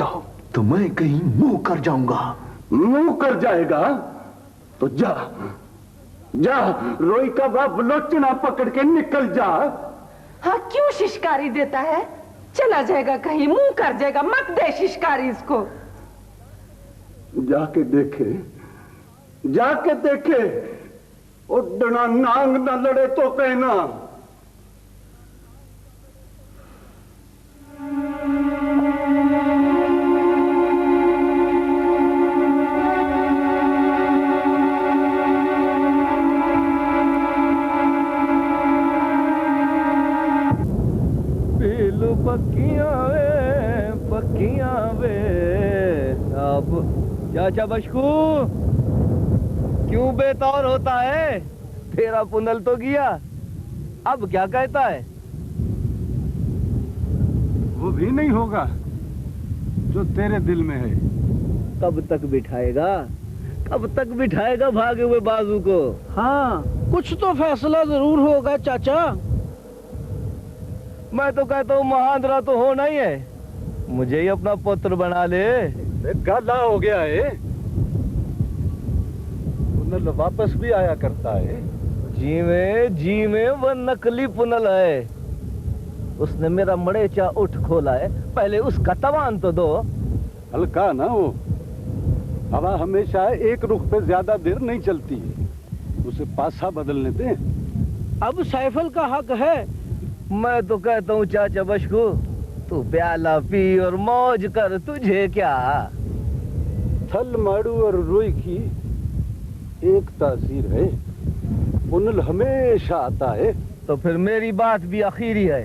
करता हो तो मैं कहीं मुंह कर जाऊंगा। मुंह कर जाएगा तो जा जा, रोई का बाप लोचना पकड़ के निकल जा। हाँ, क्यों शिशकारी देता है? चला जाएगा कहीं, मुंह कर जाएगा, मत दे शिशकारी इसको। जाके देखे, जाके देखे, उड़ना नांग न लड़े तो कहना। पक्कियां वे अब चाचा बशकू क्यों बेतौर होता है? तेरा पुनल तो गया, अब क्या कहता है? वो भी नहीं होगा जो तेरे दिल में है। कब तक बिठाएगा, कब तक बिठाएगा भागे हुए बाजू को? हाँ, कुछ तो फैसला जरूर होगा चाचा। मैं तो कहता हूँ महांद्रा तो होना ही है, मुझे ही अपना पुत्र बना ले। गाला हो गया है, पुनल वापस भी आया करता है। जी में वो नकली पुनल है। उसने मेरा मड़ेचा उठ खोला है, पहले उसका तवान तो दो। हल्का ना वो, हवा हमेशा एक रुख पे ज्यादा देर नहीं चलती, उसे पासा बदलने दे। अब सैफल का हक है। मैं तो कहता हूँ चाचा बशकू, तू प्याला पी और मौज कर, तुझे क्या? थल माड़ू और रुई की एक तासीर है, पुनल हमेशा आता है। तो फिर मेरी बात भी आखिरी है,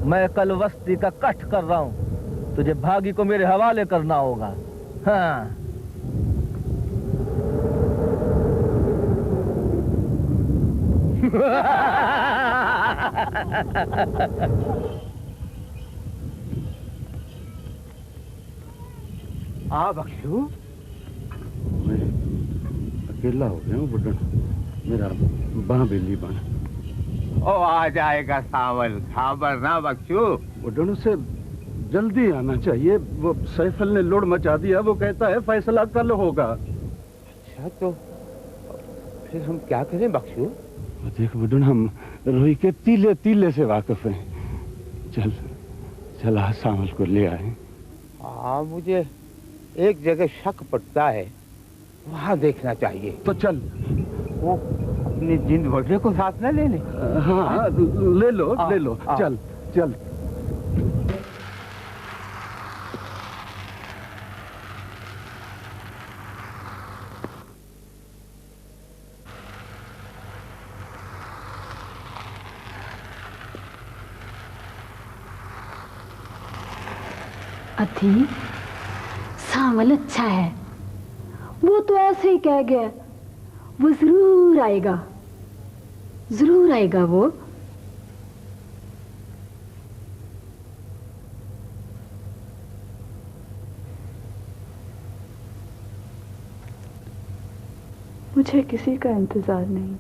मैं कल वस्ती का कट कर रहा हूँ, तुझे भागी को मेरे हवाले करना होगा। हाँ आ बख्शू, मैं अकेला हो गया हूँ बुढ़न, मेरा बाँ बेली बाँ। ओ आ जाएगा सावल, खबर ना बख्शू। बुढ़न से जल्दी आना चाहिए, वो सैफल ने लोड मचा दिया, वो कहता है फैसला कल होगा। अच्छा तो फिर हम क्या करें बख्शू? देख बुढ़न, हम रोई के तीले तीले से वाकिफ हैं। चल चला सावल को ले आए। हाँ, मुझे एक जगह शक पड़ता है, वहां देखना चाहिए। तो चल। वो अपनी जिंद वजह को साथ न ले ले? हाँ ले लो ले लो, चल चल। अथी, सावल अच्छा है, वो तो ऐसे ही कह गया, वो जरूर आएगा वो। मुझे किसी का इंतजार नहीं।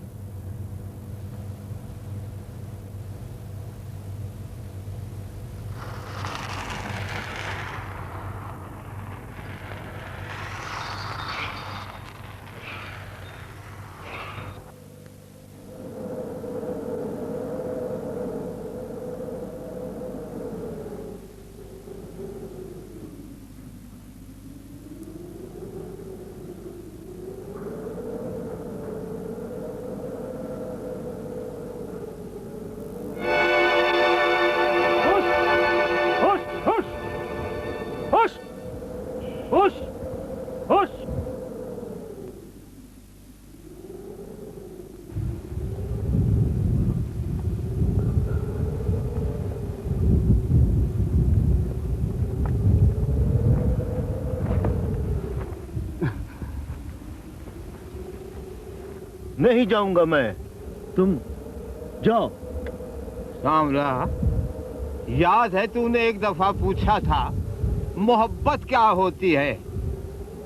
नहीं जाऊंगा मैं, तुम जाओ। सांवला, याद है तूने एक दफा पूछा था मोहब्बत क्या होती है?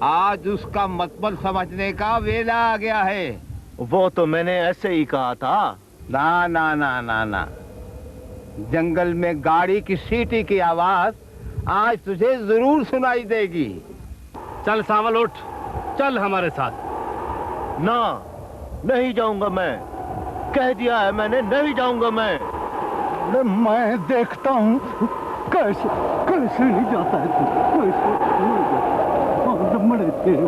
आज उसका मतलब समझने का वेला आ गया है। वो तो मैंने ऐसे ही कहा था। ना ना ना ना ना, जंगल में गाड़ी की सीटी की आवाज आज तुझे जरूर सुनाई देगी। चल सांवल उठ, चल हमारे साथ। ना, नहीं जाऊंगा मैं। कह दिया है मैंने, नहीं जाऊंगा मैं। मैं देखता हूँ कैसे कैसे नहीं जाता है तू, कैसे नहीं जाता। मरे तेरे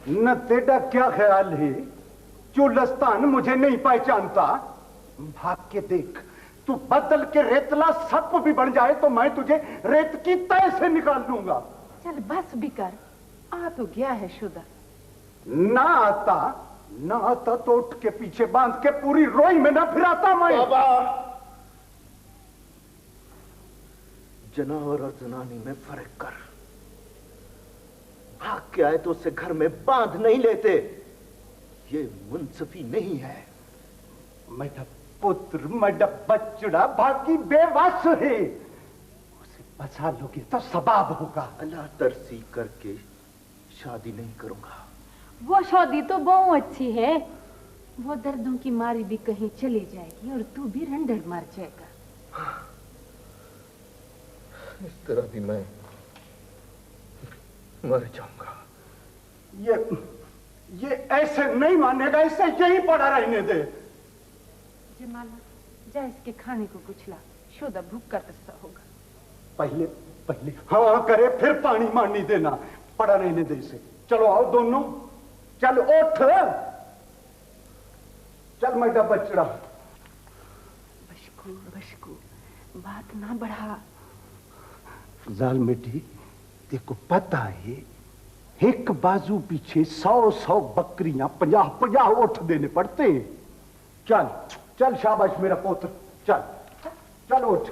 न तेरा क्या ख्याल है? चुलस्तान मुझे नहीं पहचानता। भाग के देख, तू बदल के रेतला सर्प भी बन जाए तो मैं तुझे रेत की तह से निकाल दूंगा। चल बस भी कर, आ तो गया है शुदा। ना आता तो उठ के पीछे बांध के पूरी रोई में ना फिराता मैं। बाबा, जनावर और जनानी में फर्क कर। भाग के आए तो उसे घर में बांध नहीं लेते, ये मुंसफी नहीं है। मेरा पुत्र, मेरा बच्चड़ा भागी बेवस है, उसे बचा लोगे तो सबाब होगा। अल्लाह तरसी करके शादी नहीं करूंगा। वो शादी तो बहुत अच्छी है। वो दर्दों की मारी भी कहीं चली जाएगी और तू भी रंडर मर जाएगा। इस तरह भी मैं मर जाऊंगा। ये ऐसे नहीं मानेगा, इसे यहीं पड़ा रहने दे। जमाला, जा इसके खाने को कुछ ला, शुदा भूख का तस्सा होगा। पहले हाँ करे, फिर पानी मारनी देना। पड़ा रहने दे इसे। चलो आओ दोनों, चल उठ, चल मेरा बच्चड़ा। बशकू, बात ना बढ़ा। जाल बेटी, देखो पता है, एक बाजू पीछे 100 बकरियां, 50 ऊँट देने पड़ते। चल चल, शाबाश मेरा पुत्र, चल चल उठ।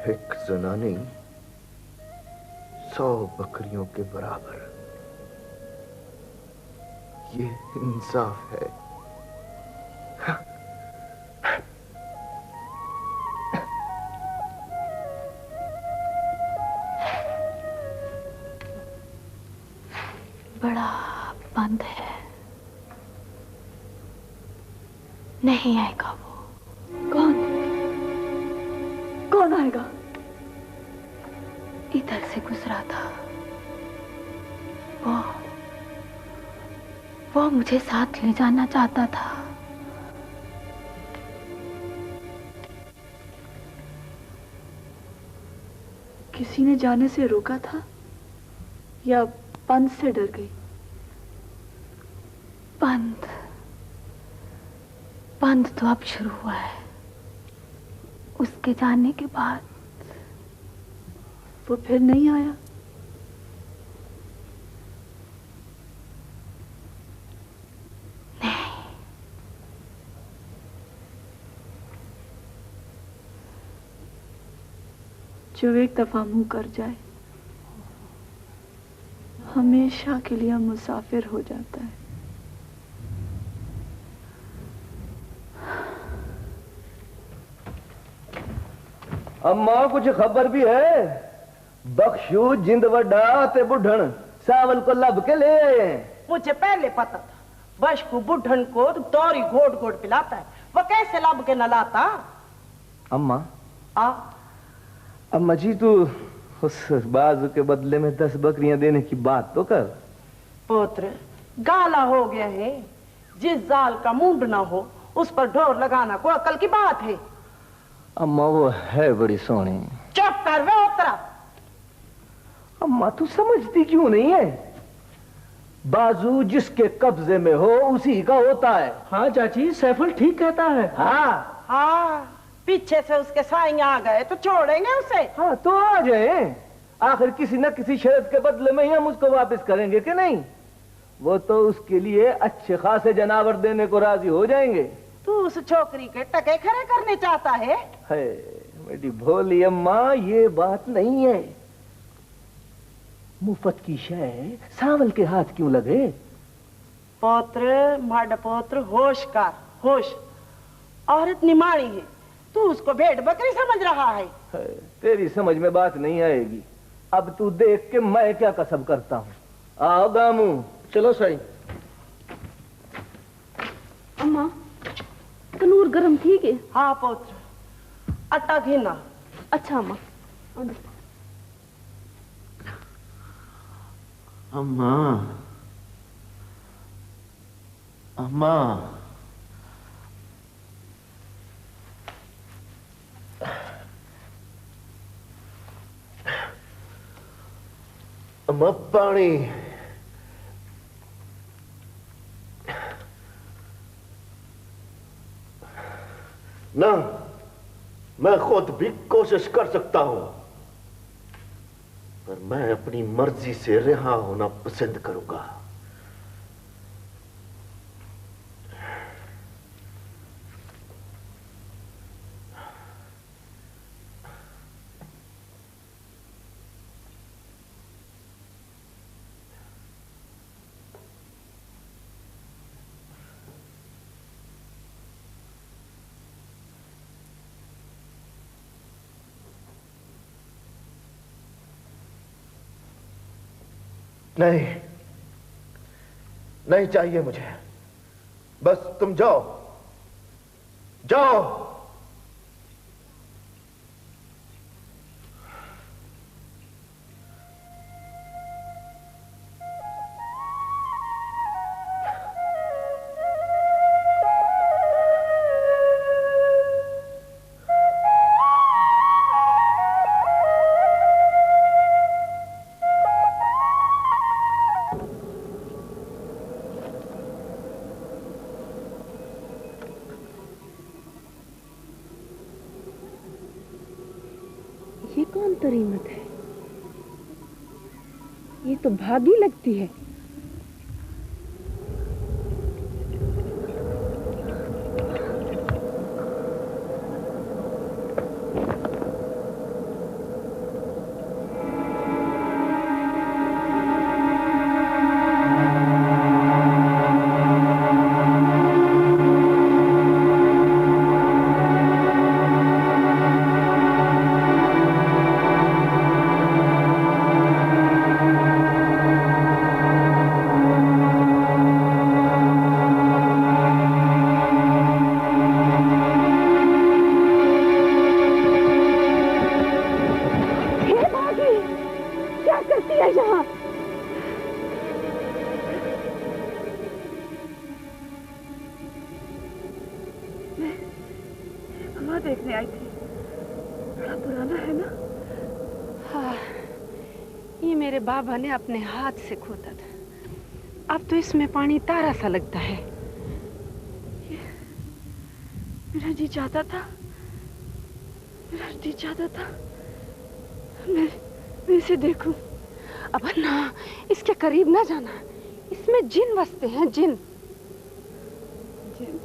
एक जनानी 100 बकरियों के बराबर, ये इंसाफ है? बड़ा बंद है, नहीं आएगा वो। कौन आएगा? इधर से गुजरा था वो मुझे साथ ले जाना चाहता था। किसी ने जाने से रोका था या बंद से डर गई? बंद तो अब शुरू हुआ है। उसके जाने के बाद वो फिर नहीं आया? नहीं। जो एक दफा मुंह कर जाए हमेशा के लिए मुसाफिर हो जाता है। अम्मा कुछ खबर भी है? बख्शू जिंद वड्डा ते बुढ़न सावल को लब के ले आए हैं। मुझे पहले पता था, बशकू बुढ़न को दौरी घोट घोट पिलाता है, वो कैसे लब के न लाता। अम्मा आ अम्मा जी, तू उस बाजू के बदले में 10 बकरियां देने की बात तो कर। पुत्र गाला हो गया है, जिस जाल का मुंड ना हो उस पर ढोर लगाना कोई अकल की बात है। अम्मा वो है बड़ी सोहनी। चुप कर वे उतरा। अम्मा तू समझती क्यों नहीं है? बाजू जिसके कब्जे में हो उसी का होता है। हाँ चाची, सैफुल ठीक कहता है। हाँ हाँ, पीछे से उसके साईं आ गए तो छोड़ेंगे उसे। हाँ तो आ जाए, आखिर किसी न किसी शर्त के बदले में ही हम उसको वापस करेंगे कि नहीं? वो तो उसके लिए अच्छे खासे जनावर देने को राजी हो जाएंगे। तू उस छोकरी के टके खड़े करने चाहता है? मेरी भोली अम्मा, ये बात नहीं है। मुफ्त की शय सावल के हाथ क्यों लगे? पौत्र माड पौत्र होश कर, होश। औरत निमाणी है, तू उसको भेड़ बकरी समझ रहा है। तेरी समझ में बात नहीं आएगी। अब तू देख के मैं क्या कसम करता हूँ। आओ गामू। चलो सही। अम्मा, तनूर गरम ठीक है? हाँ पौत्र, आटा घिना। अच्छा अम्मा। अम्मा, अम्मा, अम्मा पानी। ना, मैं खुद भी कोशिश कर सकता हूं, पर मैं अपनी मर्जी से रिहा होना पसंद करूंगा। नहीं, नहीं चाहिए मुझे। बस तुम जाओ, जाओ। ये कौन तरीमत है? ये तो भागी लगती है। देखने आई थी। बड़ा पुराना है ना? हाँ, ये मेरे बाबा ने अपने हाथ से खोदा था। अब तो इसमें पानी तारा सा लगता है। मेरा जी चाहता था, मेरा जी चाहता था मैं इसे देखूं। अब ना, इसके करीब ना जाना, इसमें जिन बसते हैं, जिन। जिन?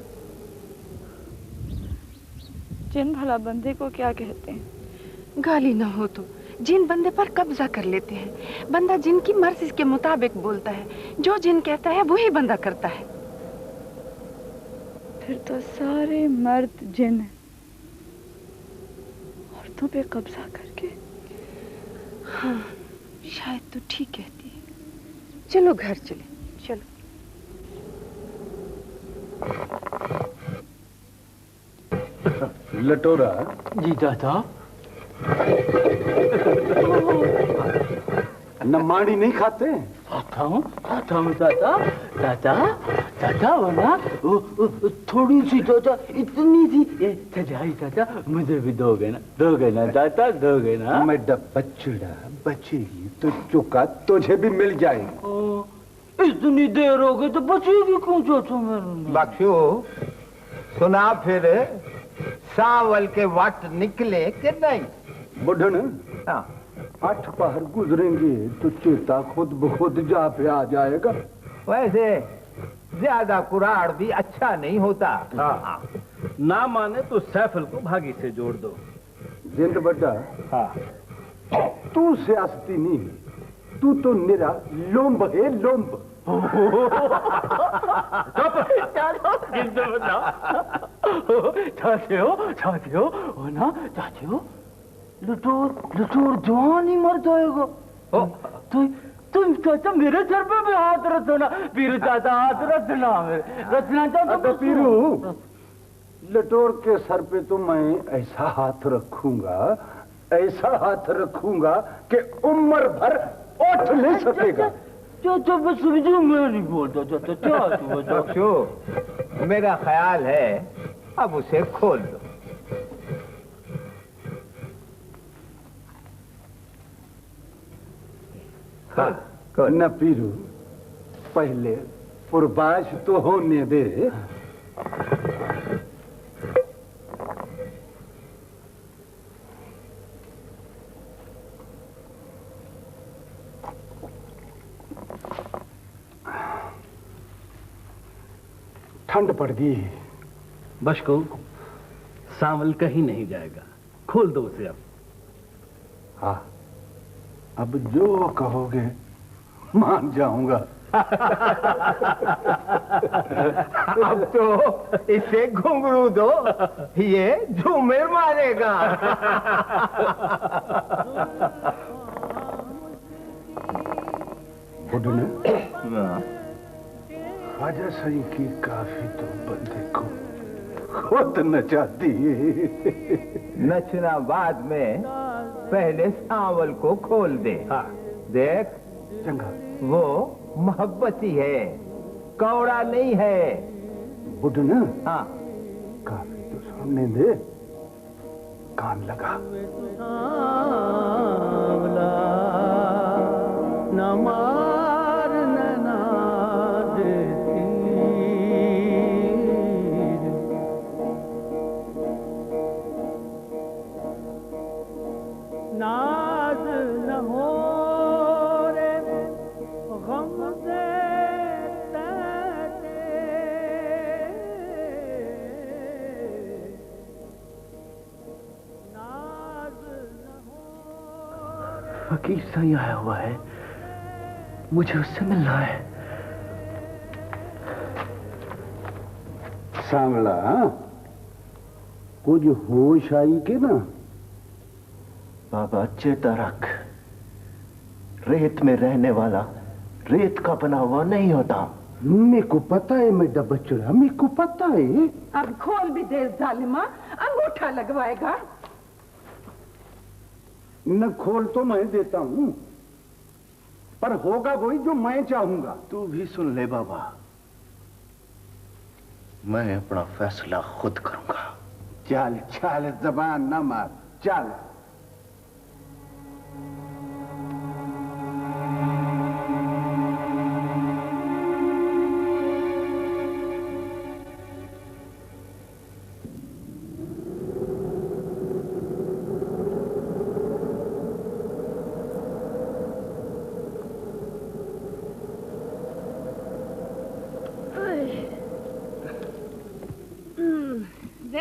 जिन भला बंदे को क्या कहते हैं? गाली ना हो तो जिन बंदे पर कब्जा कर लेते हैं। बंदा जिन की मर्जी के मुताबिक बोलता है, जो जिन कहता है वही बंदा करता है। फिर तो सारे मर्द जिन हैं, औरतों पे कब्जा करके। हाँ, शायद तो ठीक कहती है। चलो घर चले, चलो। लटोरा। जी चाचा। न माड़ी नहीं खाते? खाता हूँ चाचा। चाचा चाचा वरना थोड़ी सी चाचा, इतनी सी सजाई चाचा, मुझे भी दोगे ना चाचा, दोगे ना? मेरा बच्चड़ा बचेगी तो चुका तुझे भी मिल जाएगी। इतनी देर हो गई तो बचेगी कौन चाचा मेरे? बख्शू सुना फिर सावल के वट निकले कि नहीं? बुढ़न हाँ। 8 पहर गुजरेंगे तो चेता खुद ब खुद जा पे आ जाएगा। वैसे ज्यादा कुराड़ भी अच्छा नहीं होता। हाँ। ना माने तो सैफल को भागी से जोड़ दो। जिंद बड्डा। हाँ। तू सियासती नहीं, तू तो निरा लोम्ब है, लोम्ब। चाहते हो ना चाहते हो? लटोर जवान ही मर जाएगा। तुम चाचा मेरे सर पे भी हाथ रखो ना, पीरू चाचा हाथ रखना, रखना चाहता पीरू। लटोर के सर पे तो मैं ऐसा हाथ रखूंगा कि उम्र भर उठ नहीं सकेगा। चाचा बस समझो, मैं नहीं बोलता चाचा। बख्शू मेरा ख्याल है अब उसे खोल दो। न पीरू, पहले पुरबाश तो होने दे। ठंड पड़ गई। बशको सावल कहीं नहीं जाएगा, खोल दो उसे अब। हाँ, अब जो कहोगे मान जाऊंगा। अब तो इसे घुंघरू दो, ये झूमर मारेगा। बुढ़ने ख्वाजा सही की काफी तो बंदे को खुद नचाती है। नचना बाद में, पहले सावल को खोल दे। हाँ। देख चंगा, वो मोहब्बती है, कौड़ा नहीं है। बुढ़ना। हाँ। काफी तो सुनने दे, कान लगा। नाज न हो रे गम से फकीर सही आया हुआ है, मुझे उससे मिलना है। सांवला, कुछ होश आई के ना? बाबा चेता रख, रेत में रहने वाला रेत का बना हुआ नहीं होता। मेरे को पता है मेरा बच्चा, मेरे को पता है। अब खोल भी दे जालिमा, अंगूठा लगवाएगा। न खोल तो मैं देता हूं, पर होगा वही जो मैं चाहूंगा। तू भी सुन ले बाबा, मैं अपना फैसला खुद करूंगा। चल चल, जबान न मार, चल।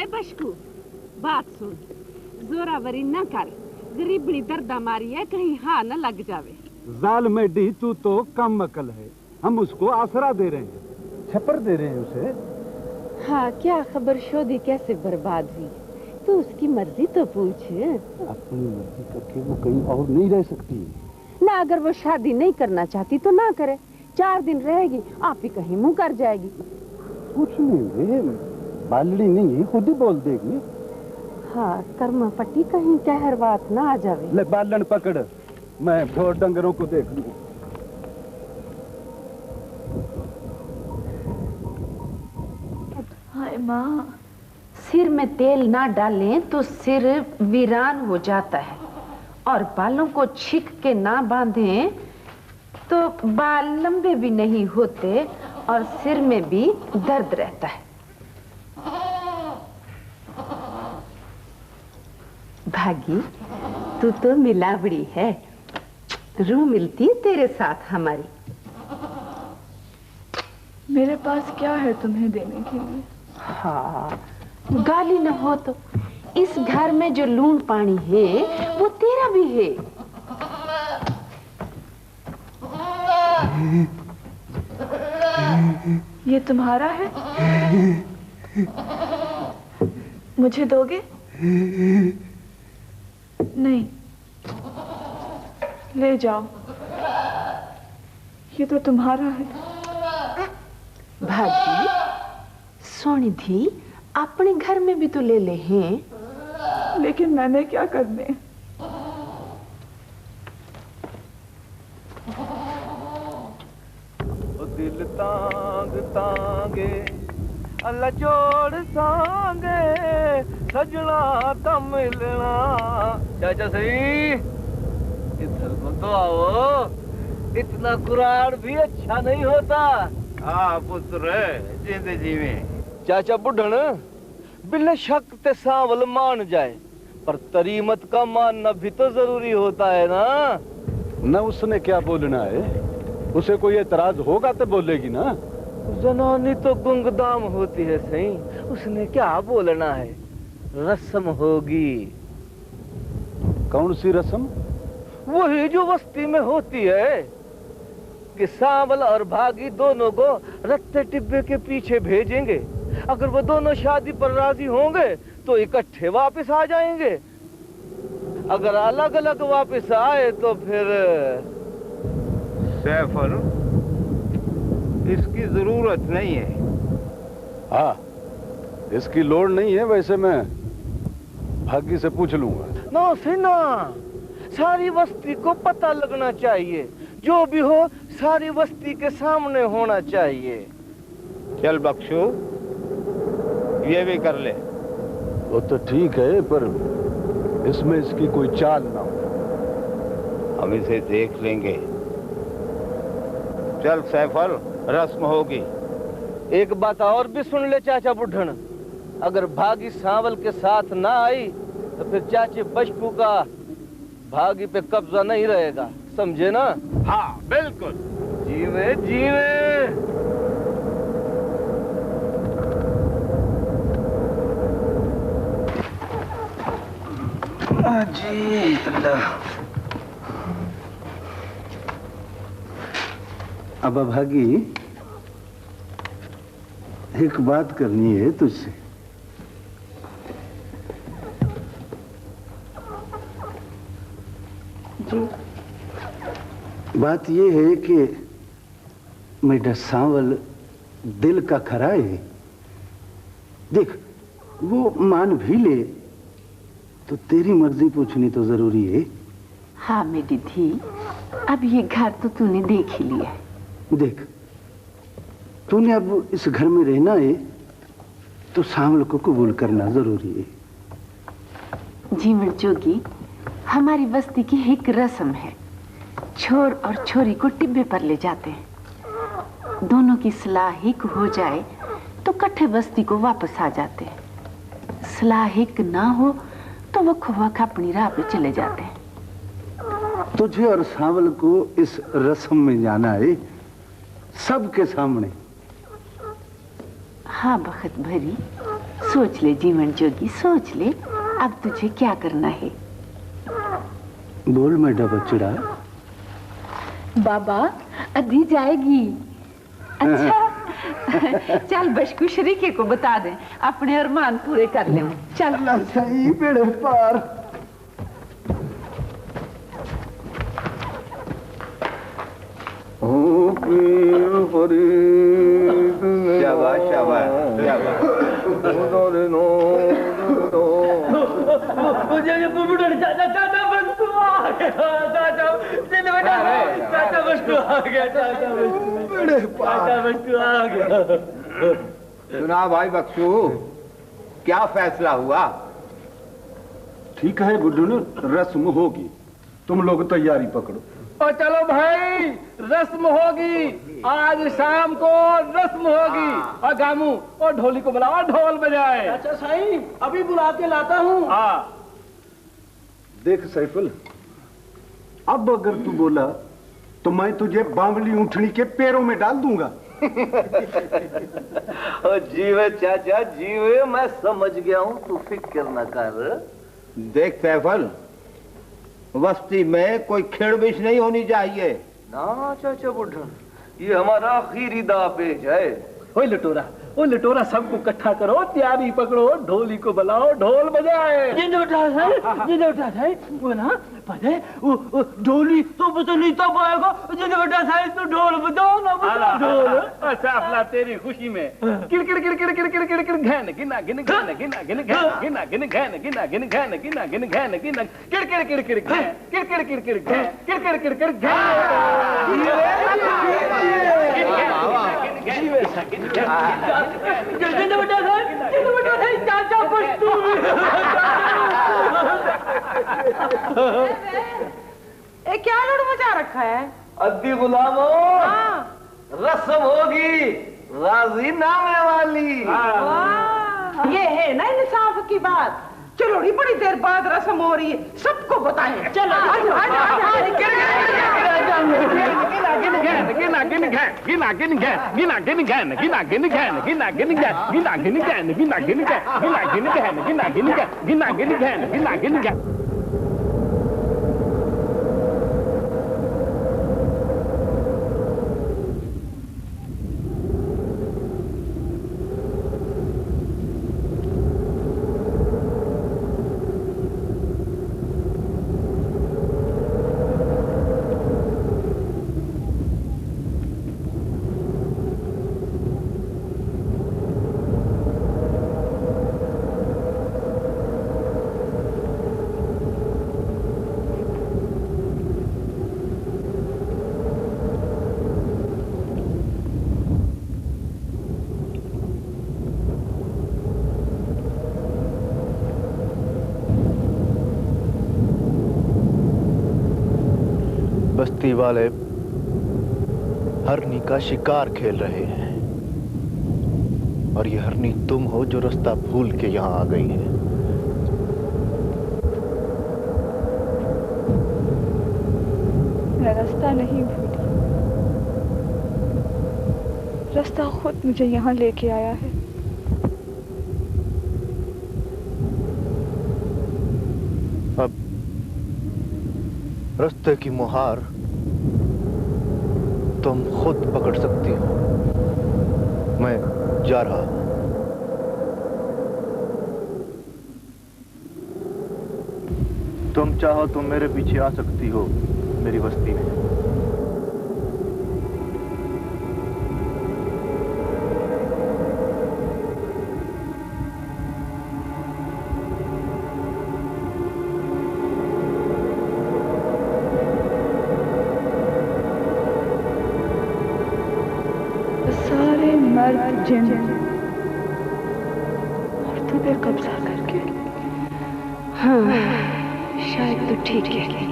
बशकू बात सुन, जोरावरी न कर, गरीबड़ी दर्दा मारी है, कहीं हाँ न लग जावे। जाल में डी तू तो कम अकल है, हम उसको आसरा दे रहे हैं, छपर दे रहे हैं उसे। हाँ, क्या खबर शोदी कैसे बर्बाद हुई, तो उसकी मर्जी तो पूछ। अपनी मर्जी करके वो कहीं और नहीं रह सकती ना, अगर वो शादी नहीं करना चाहती तो ना करे, 4 दिन रहेगी आप ही कहीं मुंह कर जाएगी। कुछ नहीं रे, बालड़ी नहीं है, खुद ही बोल देगी। हाँ, कर्मा पट्टी कहीं कहर बात ना आ जावे। ले बालन पकड़, मैं ढोर डंगरों को देख लूं। हाय माँ। सिर में तेल ना डालें तो सिर वीरान हो जाता है, और बालों को छिक के ना बांधें तो बाल लंबे भी नहीं होते और सिर में भी दर्द रहता है। भागी, तू तो मिलावड़ी है, रूह मिलती तेरे साथ हमारी। मेरे पास क्या है तुम्हें देने के लिए? हाँ, गाली न हो तो इस घर में जो लूण पानी है वो तेरा भी है। ये तुम्हारा है? मुझे दोगे? नहीं, ले जाओ, ये तो तुम्हारा है। भागी, सोनी थी, अपने घर में भी तो ले ले हैं। लेकिन मैंने क्या करने? दिल तांग तांगे अल्लाह जोड़ सांगे सजना तो मिलना। चाचा सही, इधर को तो आओ, इतना कुराड़ भी अच्छा नहीं होता। हाँ पुत्र, जिंदगी में चाचा बुढ़न बिल्ले शक ते सांवल मान जाए, पर तरीमत का मानना भी तो जरूरी होता है ना। न उसने क्या बोलना है, उसे कोई एतराज होगा तो बोलेगी ना। जनानी तो गुंगदाम होती है सही, उसने क्या बोलना है। रस्म होगी। कौन सी रस्म? वही जो बस्ती में होती है कि सांवल और भागी दोनों को रत्ते टिब्बे के पीछे भेजेंगे। अगर वो दोनों शादी पर राजी होंगे तो इकट्ठे वापस आ जाएंगे, अगर अलग अलग वापस आए तो फिर सैफर, इसकी जरूरत नहीं है। हाँ, इसकी लोड़ नहीं है। वैसे मैं भागी से पूछ लूंगा। ना सिन्हा, सारी बस्ती को पता लगना चाहिए, जो भी हो सारी बस्ती के सामने होना चाहिए। चल बख्शू, ये भी कर ले। वो तो ठीक है, पर इसमें इसकी कोई चाल ना हो। हम इसे देख लेंगे। चल सैफर, रस्म होगी। एक बात और भी सुन ले चाचा बुढ़न, अगर भागी सांवल के साथ ना आई तो फिर चाचे बशकू का भागी पे कब्जा नहीं रहेगा, समझे ना? हाँ बिल्कुल। जीवे जीवे। जी अल्लाह। अब भागी, एक बात करनी है तुझसे। जी। बात ये है कि मेरा सांवल दिल का खरा है। देख, वो मान भी ले तो तेरी मर्जी पूछनी तो जरूरी है। हाँ मेरी धी, अब ये घर तो तूने देख ही लिया है। देख, तूने अब इस घर में रहना है तो सांवल को कबूल करना जरूरी है। जीवन जोगी, हमारी बस्ती की एक रस्म है, छोर और छोरी को टिब्बे पर ले जाते हैं। दोनों की सलाह हिक हो जाए तो कट्ठे बस्ती को वापस आ जाते हैं। सलाह हिक ना हो तो वो खुवाक अपनी राह पे चले जाते हैं। तुझे और सांवल को इस रस्म में जाना है, सबके सामने। हाँ बखत भरी, सोच ले जीवन जोगी, सोच ले, अब तुझे क्या करना है। बोल मेरा बचड़ा। बाबा, अधी जाएगी। अच्छा चल बशकू शरीके को बता दे, अपने अरमान पूरे कर ले। चल सही पेड़ पार। ओ शाबाश शाबाश शाबाश। सुना भाई बख्शू, क्या फैसला हुआ? ठीक है बुड्ढू, रस्म होगी, तुम लोग तैयारी पकड़ो। और चलो भाई, रस्म होगी आज शाम को, रस्म होगी। और गामू और ढोली को बुलाओ, ढोल बजाए। अच्छा साईं, अभी बुला के लाता हूँ। देख सैफुल, अब अगर तू बोला तो मैं तुझे बावली ऊँटनी के पैरों में डाल दूंगा। जीवे चाचा जीवे, मैं समझ गया हूँ, तू फिक्र न कर। देख सैफल, बस्ती में कोई खिड़बिश नहीं होनी चाहिए। ना चाचा बुढ़न, ये हमारा आखिरी दापेज है। ओ लटोरा सबको इकट्ठा करो, तैयारी पकड़ो, ढोली को बुलाओ, ढोल बजाए। ये उठा है वो ना पता है, वो ढोली तो पता नहीं तब आएगा, जिन्हें बेटा साइज तो ढोल बजाओ ना, बजा ढोल। अच्छा अपना तेरी खुशी में किड़किड़ किड़किड़ किड़किड़ किड़किड़ घन गिना गिन घन गिना गिन घन गिना गिन घन गिना गिन घन गिना गिन घन गिना किड़किड़ किड़किड़ घन किड़किड़ किड़किड़ घन किड़किड़ किड़किड़ चाचा ए क्या लड़ मचा रखा है? अद्दी गुलामो, रस्म होगी राजीनामे वाली। ये है ना इंसाफ की बात। चलो बड़ी देर बाद रस्म हो रही है, सबको बताएं। चलो बस्ती वाले हरनी का शिकार खेल रहे हैं और ये हरनी तुम हो जो रास्ता भूल के यहां आ गई है। मैं रास्ता नहीं भूली, रास्ता खुद मुझे यहाँ लेके आया है। अब रास्ते की मुहार तुम खुद पकड़ सकती हो। मैं जा रहा हूं। तुम चाहो तो मेरे पीछे आ सकती हो मेरी बस्ती में। सारे मर्द जिन औरतों पे कब्जा करके, हाँ शायद तो ठीक है।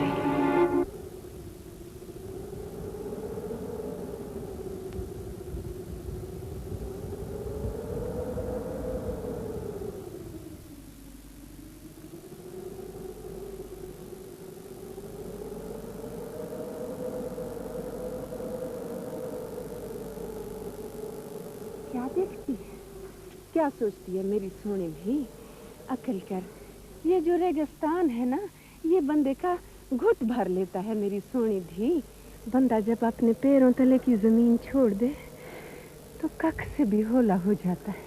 क्या देखती है, क्या सोचती है मेरी सोने भी? अकल कर, ये जो रेगिस्तान है ना, ये बंदे का घुट भर लेता है मेरी सोनी भी। बंदा जब अपने पैरों तले की जमीन छोड़ दे तो कख से भी होला हो जाता है।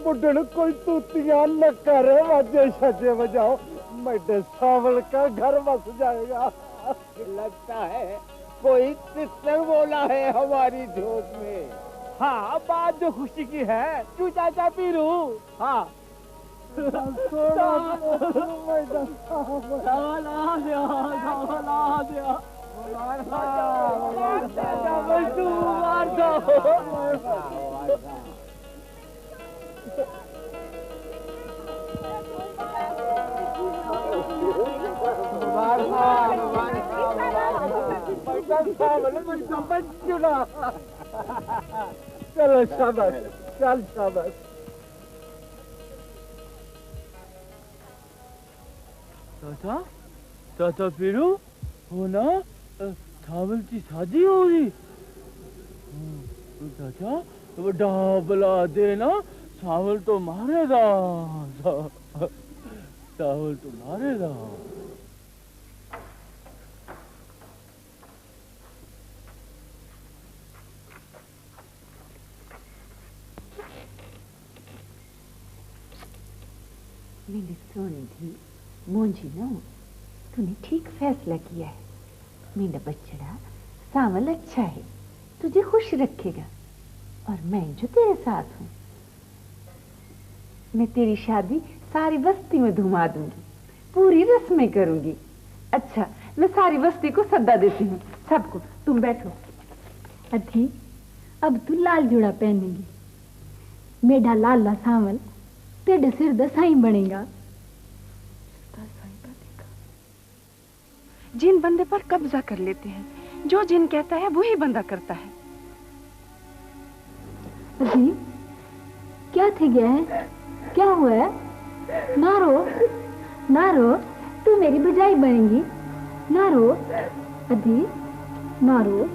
बुढ़न कोई तूतियां न करे, वाजे शजे बजाओ, मेरे सावल का घर बस जाएगा। लगता है कोई किस्सर बोला है हमारी जोत में। हाँ, बात जो खुशी की है, क्यों चाचा पीरू? हाँ, चलो शाबाश, चल शाबाश। चाचा, चाचा पीरू हो ना, सावल की शादी हो रही। चाचा तो डाबला देना, सावल तो मारेगा, सावल तो मारेगा। मेरी सोनी मोंजी नो, तूने ठीक फैसला किया है। मेरा बच्चड़ा सावल अच्छा है, तुझे खुश रखेगा, और मैं जो तेरे साथ हूँ। मैं तेरी शादी सारी बस्ती में धुमा दूंगी, पूरी रस्में करूंगी। अच्छा, मैं सारी बस्ती को सद्दा देती हूँ, सबको। तुम बैठो। अधी अब तू लाल जोड़ा पहनेगी, मेढा लाला सावल तेरे सिर दा साईं बनेगा। जिन बंदे पर कब्जा कर लेते हैं, जो जिन कहता है वही बंदा करता है। अजी क्या थे गया है, क्या हुआ है? ना रो, ना रो, तू मेरी बजाई बनेगी। ना रो अधी, ना रो।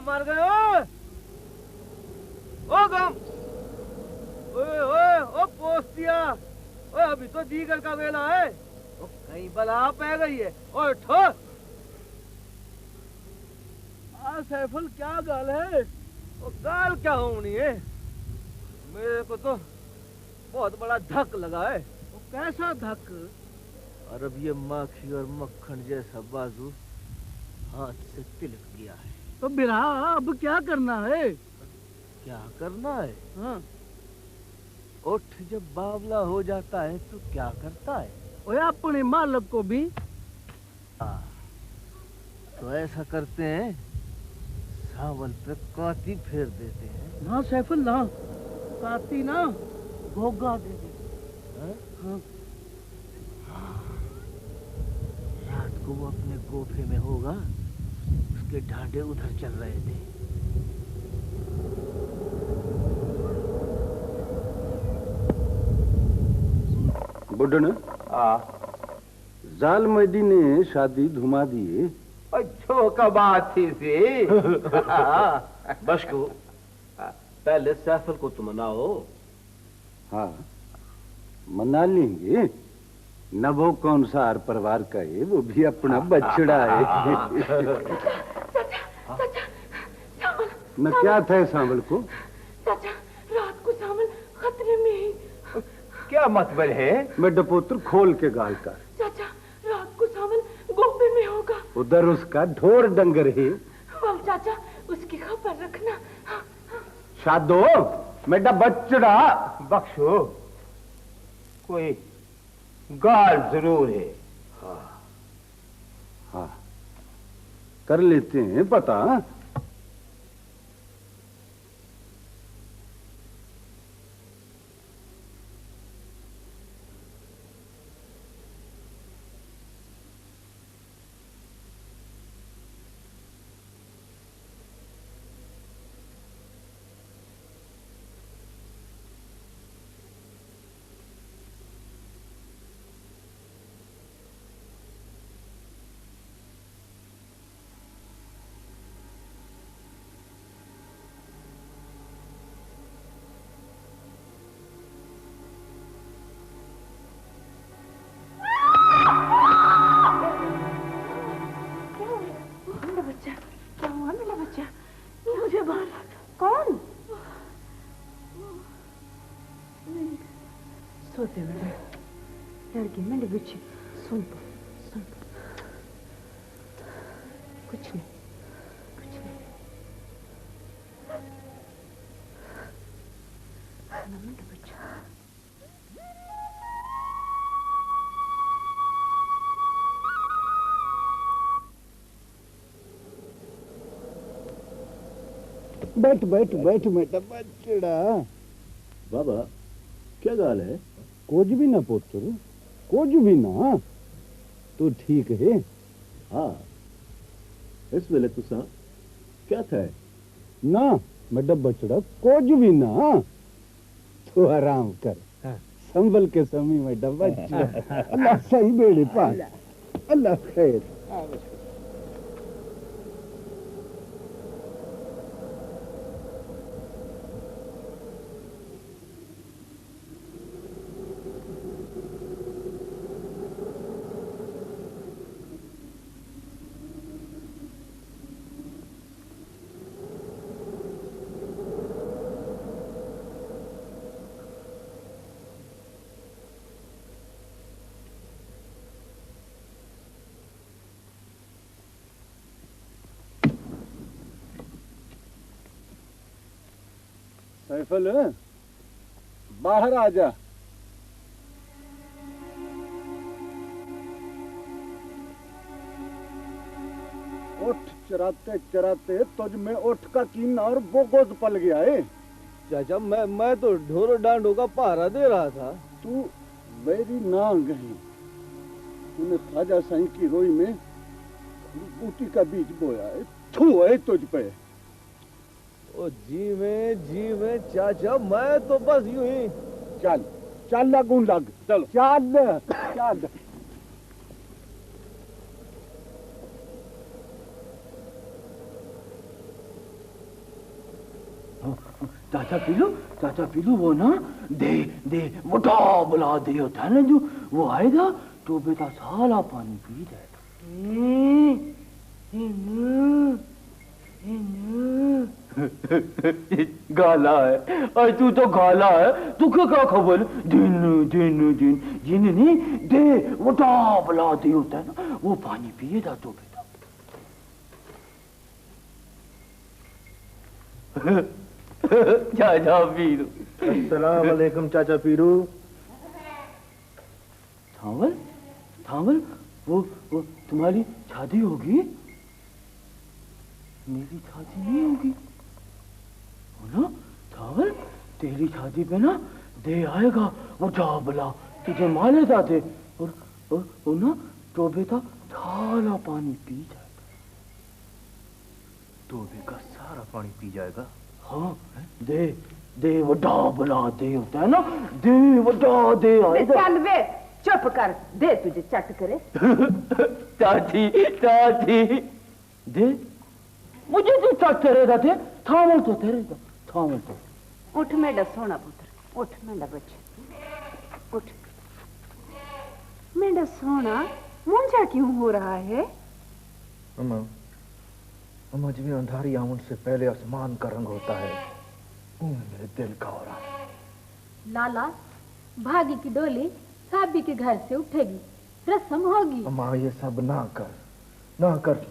मार गए ओ गम, ओए ओए ओ पोस्तिया, ओए अभी तो दीगर का वेला है, ओ कहीं बला पै गई है। ओए ठो सैफुल, क्या गाल है? ओ गाल क्या होनी है, मेरे को तो बहुत बड़ा धक लगा है। ओ कैसा धक? और अब ये माखी और मक्खन जैसा बाजू हाथ से तिलक गया है। तो बिरा अब क्या करना है? क्या करना है? हाँ, उठ जब बावला हो जाता है तो क्या करता है? ओए अपने मालक को भी। तो ऐसा करते हैं, सावल पे काती फेर देते हैं। ना सैफुल ना, काती ना, भोगा दे दे। हाँ? रात को वो अपने गोफे में होगा, उसके ढांडे उधर चल रहे थे। बुढ़न जाल मैदी ने शादी धुमा दी। जो का बात थी सी। बशकू, पहले सैफुल को तो मनाओ। हाँ, मना लेंगे। नभो कौन सा आर परिवार का है, वो भी अपना बछड़ा है। न क्या था सांवल को? चाचा, रात को सांवल खतरे में है। क्या मतलब है? मैं डपोत्र खोल के गाल का। चाचा, रात को सांवल गोपे में होगा। उधर उसका ढोर डंगर है। वाह चाचा, उसकी खबर रखना। शादो, मेरा बच्चड़ा। बख्शो, कोई गाल जरूर है। हाँ, कर लेते हैं पता। बच्चा, क्या हुआ मेरा बच्चा? मुझे बाहर कौन? सोते में लड़की मेरे बच्चे, सुन कुछ नहीं। बैठ बैठ बैठ बेटा बच्चड़ा। बाबा क्या गाल है? कुछ भी ना पुत्र, कुछ भी ना। तू ठीक है? हाँ, इस वेले तुसा क्या था? ना बेटा बच्चड़ा कुछ भी ना। तू आराम कर, संभल के समी बेटा बच्चा। अल्लाह सही बेड़े पास, अल्लाह खैर। सैफल बाहर आ जा। उठ, चराते चराते तुझ में उठ का कीना और बोगोज पल गया है। चाचा मैं तो ढोरो डांडो का पहरा दे रहा था। तू मेरी ना गई, तूने ख्वाजा साईं की रोई में बूटी का बीज बोया है। थू है तुझ पे। ओ जी में चाचा, मैं तो बस यूं ही। चल चल लगूं लग, चल चल चल। चाचा पीलू वो ना दे वो बुला दे होता है ना, जो वो आएगा तो बेटा सारा पानी पी जाएगा। गाला है, अरे तू तो गाला है। तू क्या खबर? दिन जिन नहीं दे वो बुला दे होता है ना, वो पानी पिएगा तो बेटा। चाचा पीरू। अस्सलाम वालेकुम चाचा पीरू। थावल वो तुम्हारी शादी होगी? मेरी शादी नहीं होगी हो ना थावल? तेरी शादी पे ना दे आएगा वो बुला, तुझे माले जाते और ना तो बेटा सारा पानी पी जाएगा। तोबे का सारा पानी पी जाएगा? हाँ, दे वो बुला दे होता है ना, दे वो दे आएगा। चल वे चुप कर, दे तुझे चट करे। चाची दे मुझे तो चट करेगा थे। थावल तो तेरेगा, थावल तो। उठ मेरा सोना पुत्र, उठ मेरा बच्चा, उठ मेरा सोना। मुंजा क्यों हो रहा है? अम्मा जी, अंधारी आमन से पहले आसमान का रंग होता है, मेरे दिल का हो रहा है। लाला, भागी की डोली साबी के घर से उठेगी, रस्म होगी। अम्मा ये सब ना कर।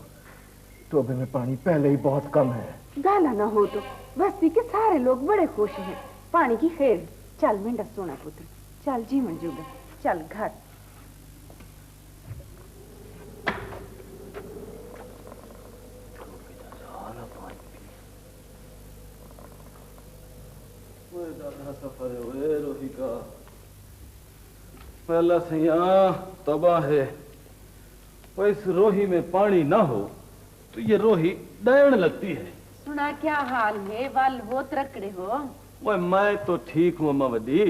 टोबे में पानी पहले ही बहुत कम है। गाला ना हो तो बस्ती के सारे लोग बड़े खुश हैं, पानी की खैर। चल मेरा सोना पुत्र, चल जी मंजूगा, चल घर। सफर है रोही का, पहला सैया तबाह है। और इस रोही में पानी ना हो तो ये रोही डैण लगती है। सुना क्या हाल है? वाल वो तरकड़े हो? वो मैं तो ठीक हूँ अम्मा वदी,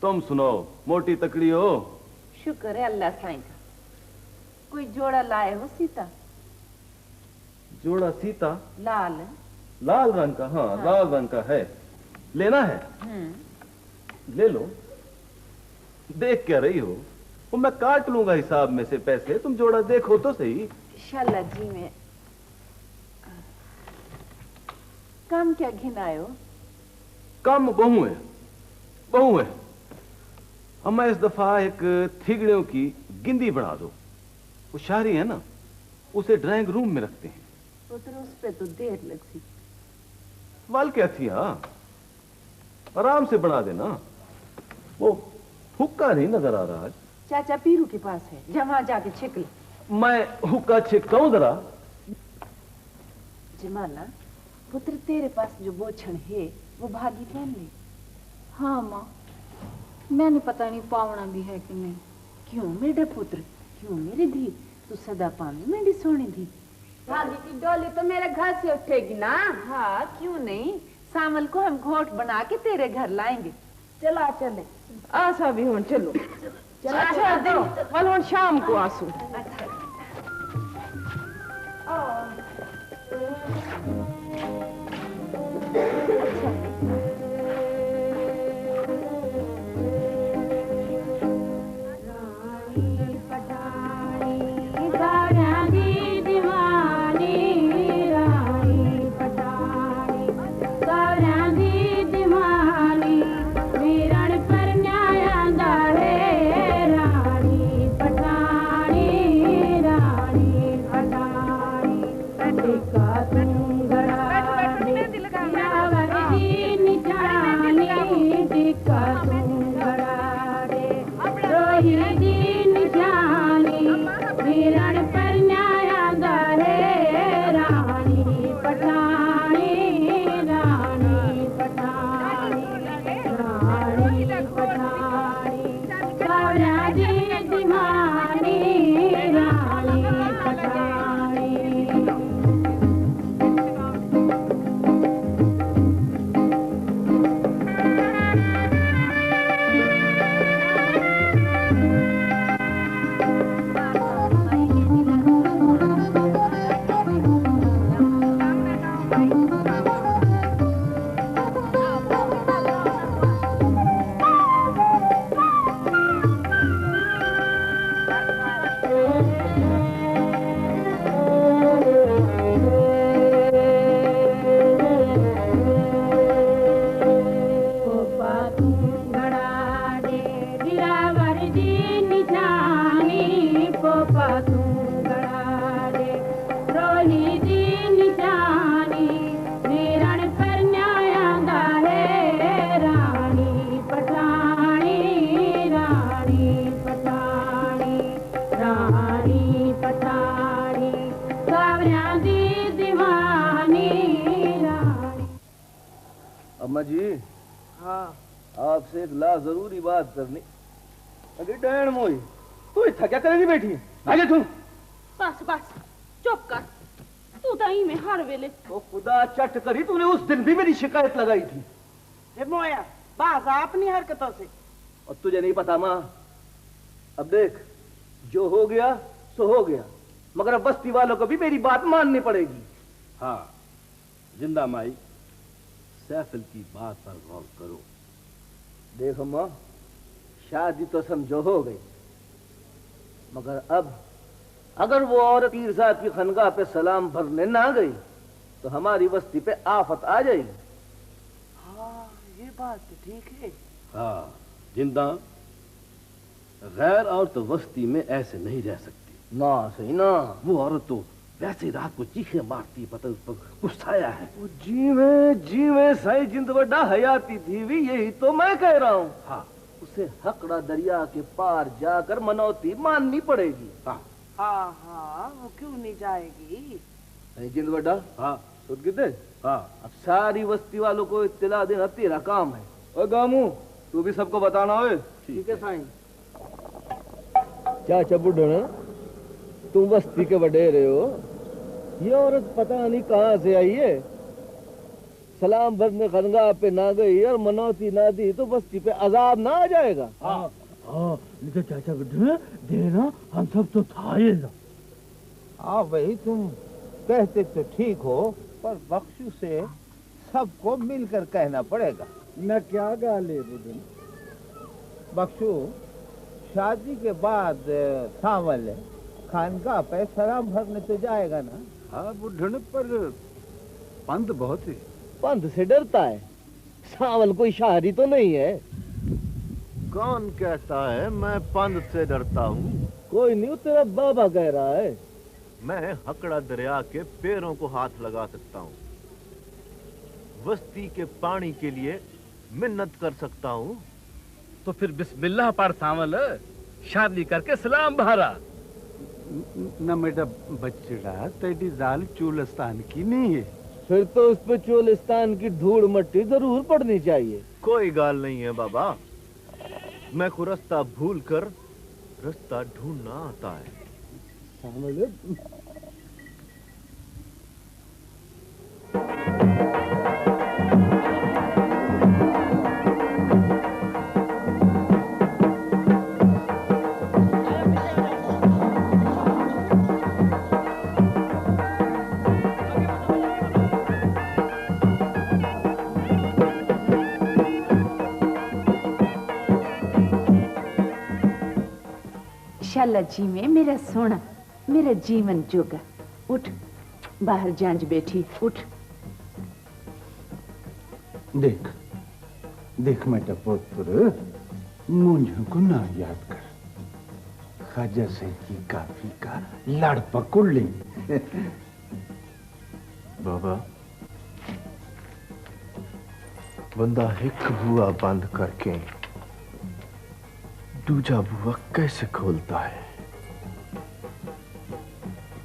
तुम सुनो, मोटी तकड़ी हो? शुक्र है अल्लाह साईं का। कोई जोड़ा लाए हो सीता? जोड़ा सीता? लाल रंग का? हाँ, लाल रंग का है। लेना है? ले लो। देख क्या रही हो? वो मैं काट लूंगा हिसाब में से पैसे, तुम जोड़ा देखो तो सही। शाला जी में काम क्या घिनायो? कम बहू है, बहू है। अम्मा इस दफा एक थिगड़ियों की गिंदी बना दो। वो शायरी है ना, उसे ड्राइंग रूम में रखते हैं। पुत्र उस पे तो देर लगती। वाल क्या थी? हाँ, आराम से बना देना। वो हुक्का नहीं नजर आ रहा आज। चाचा पीरू के पास है, जमा जाके छिक ले। मैं हुक्का छिकता हूं जरा। जमाना, पुत्र तेरे पास जो बोछण है वो भागी पहन ले। हाँ माँ, मैंने पता नहीं पावना भी है कि नहीं। क्यों मेरे पुत्र, क्यों मेरी धी, तू सदा पानी मेरी सोनी धी। भागी की डोली तो मेरे घर से उठेगी ना। हाँ क्यों नहीं, सावल को हम घोट बना के तेरे घर लाएंगे। चला चले, आशा भी हो, चलो अच्छा दिन कल हो शाम को आसू। अम्मा जी, हाँ, आपसे एक ला जरूरी बात करनी। अरे डैन मोई, तू इतना क्या करेगी बैठी? आगे तू। बस बस चुप कर, तू दही में हर वेले। तो खुदा चट करी, तूने उस दिन भी मेरी शिकायत लगाई थी। मोया बाज अपनी हरकतों से। और तुझे नहीं पता माँ, अब देख जो हो गया सो हो गया, मगर अब बस्ती वालों को भी मेरी बात माननी पड़ेगी। हाँ जिंदा माई, सैफिल की बात पर गौर करो। देखो माँ, शादी तो समझो हो गई, मगर अब अगर वो औरत पीरजाद की खनगाह पे सलाम भरने ना गई तो हमारी बस्ती पे आफत आ जाएगी। हाँ ये बात तो ठीक है। हाँ जिंदा, गैर औरत तो बस्ती में ऐसे नहीं रह सकती ना। सही ना, वो औरत तो वैसे रात को चीखे मारती, पता उस पर गुस्साया है। वो जीवे सही जिंद बड़ा हयाती थी भी, यही तो मैं कह रहा हूँ। हाँ उसे हकड़ा दरिया के पार जाकर मनौती माननी पड़ेगी। हाँ हाँ हाँ, वो क्यों नहीं जाएगी? नहीं जिंद बड़ा, हाँ सुन के दे। हाँ अब सारी बस्ती वालों को इत्तला देना तेरा काम है। और गामू तू भी सबको बताना हो। ठीक है साईं। चाचा बुढ़ा, तुम बस्ती के वडेरे हो, ये औरत पता नहीं कहाँ से आई है, सलाम भरने खनगाह पे ना गई और मनौती ना दी तो बस्ती पे अजाब ना आ जाएगा। हाँ हाँ, लेकिन चाचा बुढ़े देना हम सब तो था ही ना। हाँ भाई, तुम कहते तो ठीक हो, पर बख्शू से सबको मिलकर कहना पड़ेगा। मैं क्या गाले बुढ़न? बख्शू, शादी के बाद सावल खानका पे सलाम भरने तो जाएगा ना? हाँ बुढ़न, पर पंद बहुत है। पंध से डरता है। सांवल कोई शाहरी तो नहीं है। कौन कहता है मैं पंध से डरता हूँ? कोई नहीं, तेरा बाबा कह रहा है। मैं हकड़ा दरिया के पैरों को हाथ लगा सकता हूँ, बस्ती के पानी के लिए मिन्नत कर सकता हूँ। तो फिर बिस्मिल्लाह पर सांवल, शादी करके सलाम बहारा। न मेरा बच्चड़ा, तेरी जाल चोलिस्तान की नहीं है। फिर तो उस पे चोलिस्तान की धूड़ मट्टी जरूर पड़नी चाहिए। कोई गाल नहीं है बाबा, मैं को रास्ता भूल कर रास्ता ढूंढना आता है। शाला जी में मेरा सोना, मेरा जीवन जोगा। उठ, बाहर जांच बैठी, उठ। देख देख मेरा पुत्र, मुझे को ना याद कर। ख्वाजा से की काफी का लड़ पकड़ ले। बाबा, बंदा हिक बुआ बंद करके दूजा बुआ कैसे खोलता है?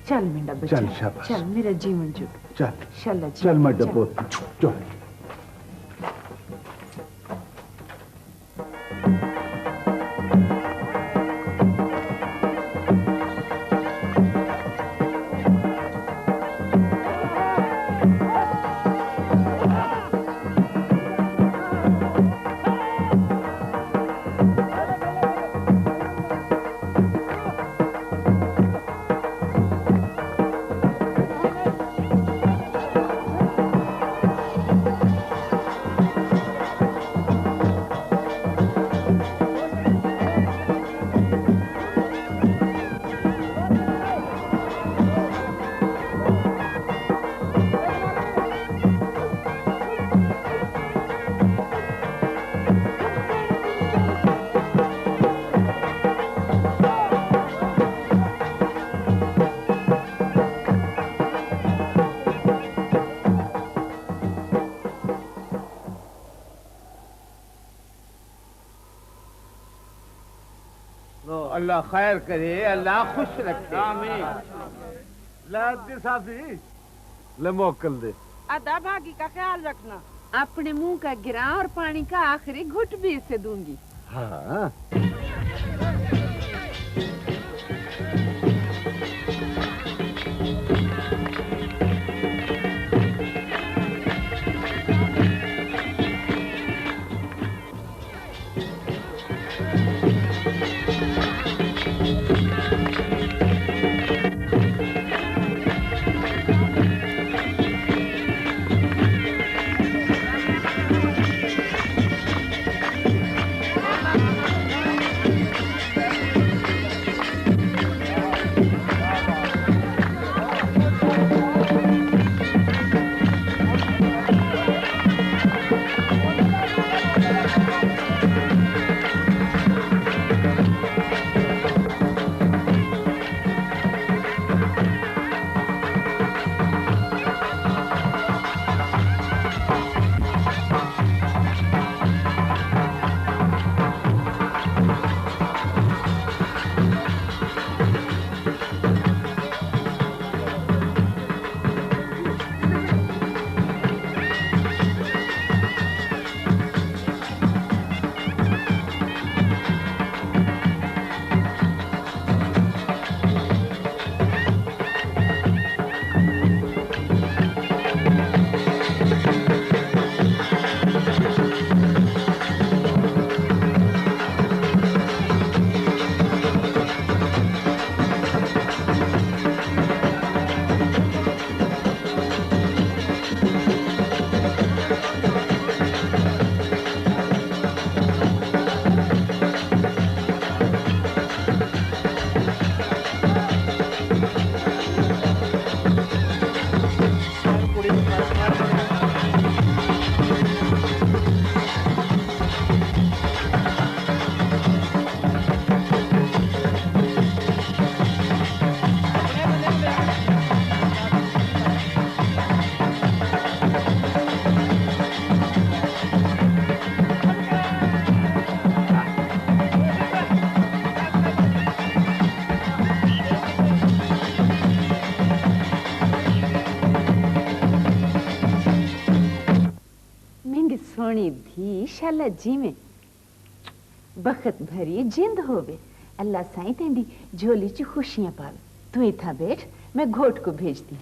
चल मेरा बच्चा, चल शाबाश, चल मेरा जीवन जुग। चल शाला जी, चल मेरा पुत्र, चल। अल्लाह खैर करे, अल्लाह खुश रखे। आमीन। लादी साफी ले मोकल दे। अदा भागी का ख्याल रखना। अपने मुंह का गिरा और पानी का आखिरी घुट भी इसे दूंगी। हाँ सोनी धी शाला जी में बखत भरी जिंद होवे। अल्लाह साईं तेंदी झोली च खुशियां पावे। तू इथा बैठ, मैं घोट को भेजती।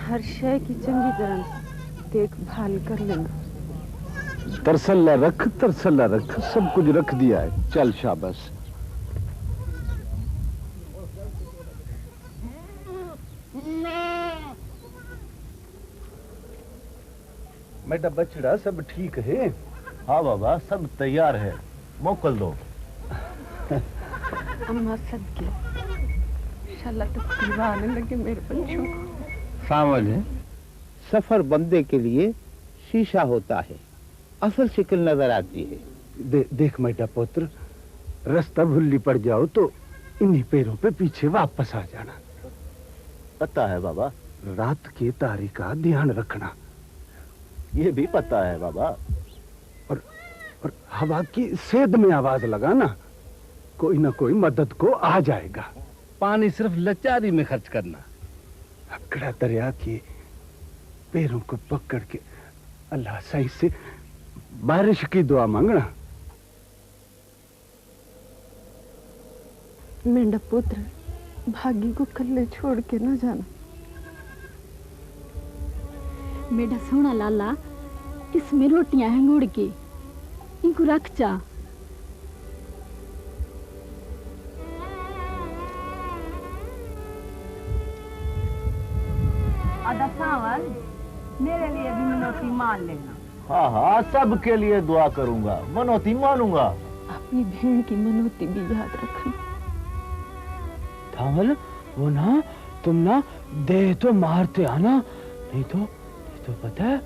हर शय की चंगी तरह देखभाल कर लेना। तरसल्ला रख, तरसल्ला रख, सब कुछ रख दिया है। चल शाबाश। बेटा बछड़ा सब ठीक है? हाँ बाबा, सब तैयार है, मोकल दो। अम्मा सदके शाला तो दीवाने लगे मेरे बच्चों को। सावल है, सफर बंदे के लिए शीशा होता है, असल शक्ल नजर आती है। देख बेटा पुत्र, रास्ता भूली पड़ जाओ तो इन्हीं पैरों पे पीछे वापस आ जाना। पता है बाबा। रात के तारे का ध्यान रखना। ये भी पता है बाबा। और हवा की सेध में आवाज लगाना, कोई ना कोई मदद को आ जाएगा। पानी सिर्फ लचारी में खर्च करना। अकड़ा दरिया के पैरों को पकड़ के अल्लाह सही से बारिश की दुआ मांगना। मेरा पुत्र भागी को कल्ले छोड़ के न जाना। मेरा सोना लाला, इसमें रोटियां हैं गुड़ की, इनको रख जा। आदा सावल, मेरे लिए भी मनौती मान लेना। हाँ हाँ, सबके लिए दुआ करूंगा, मनौती मानूंगा। अपनी बहन की मनौती भी याद रखना। सावल, वो ना तुम ना दे तो मारते आना, नहीं तो पता है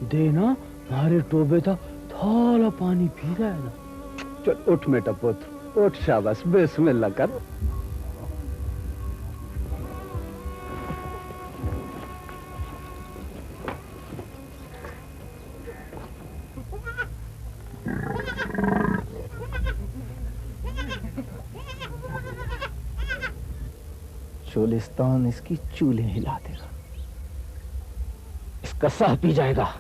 दे ना हमारे टोबे तक थोड़ा पानी पी रहा है ना। चल उठ बेटा पुत्र, उठ शाबाश, बिस्मिल्लाह कर। चोलिस्तान इसकी चूल्हे हिला देगा, इसका साह पी जाएगा।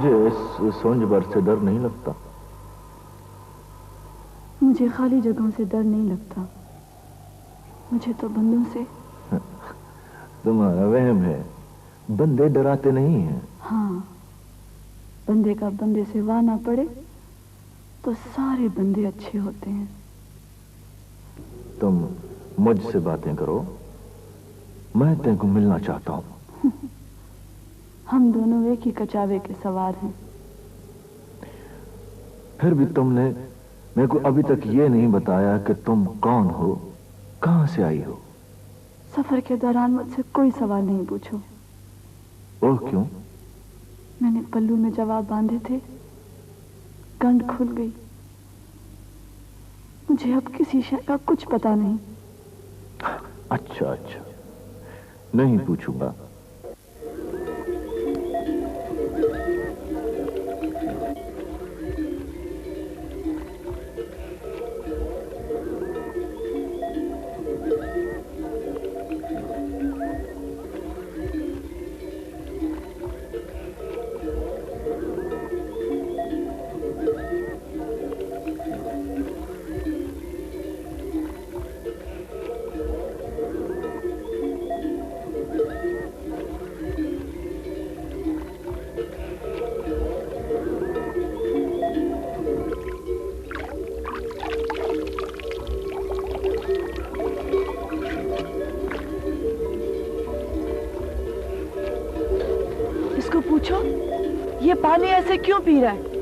मुझे इस सूंझ भर से डर नहीं लगता। मुझे खाली जगहों से डर नहीं लगता, मुझे तो बंदों से। तुम्हारा वहम है, बंदे डराते नहीं हैं। हाँ, बंदे का बंदे से वाह ना पड़े तो सारे बंदे अच्छे होते हैं। तुम मुझसे बातें करो, मैं तेरे को मिलना चाहता हूँ। हम दोनों एक ही कचावे के सवार हैं। फिर भी तुमने मेरे को अभी तक ये नहीं बताया कि तुम कौन हो, कहां से आई हो। सफर के दौरान मुझसे कोई सवाल नहीं पूछो। ओह, क्यों? मैंने पल्लू में जवाब बांधे थे, गंढ खुल गई। मुझे अब किसी शय का कुछ पता नहीं। अच्छा अच्छा, नहीं पूछूंगा। पूछो, ये पानी ऐसे क्यों पी रहा है?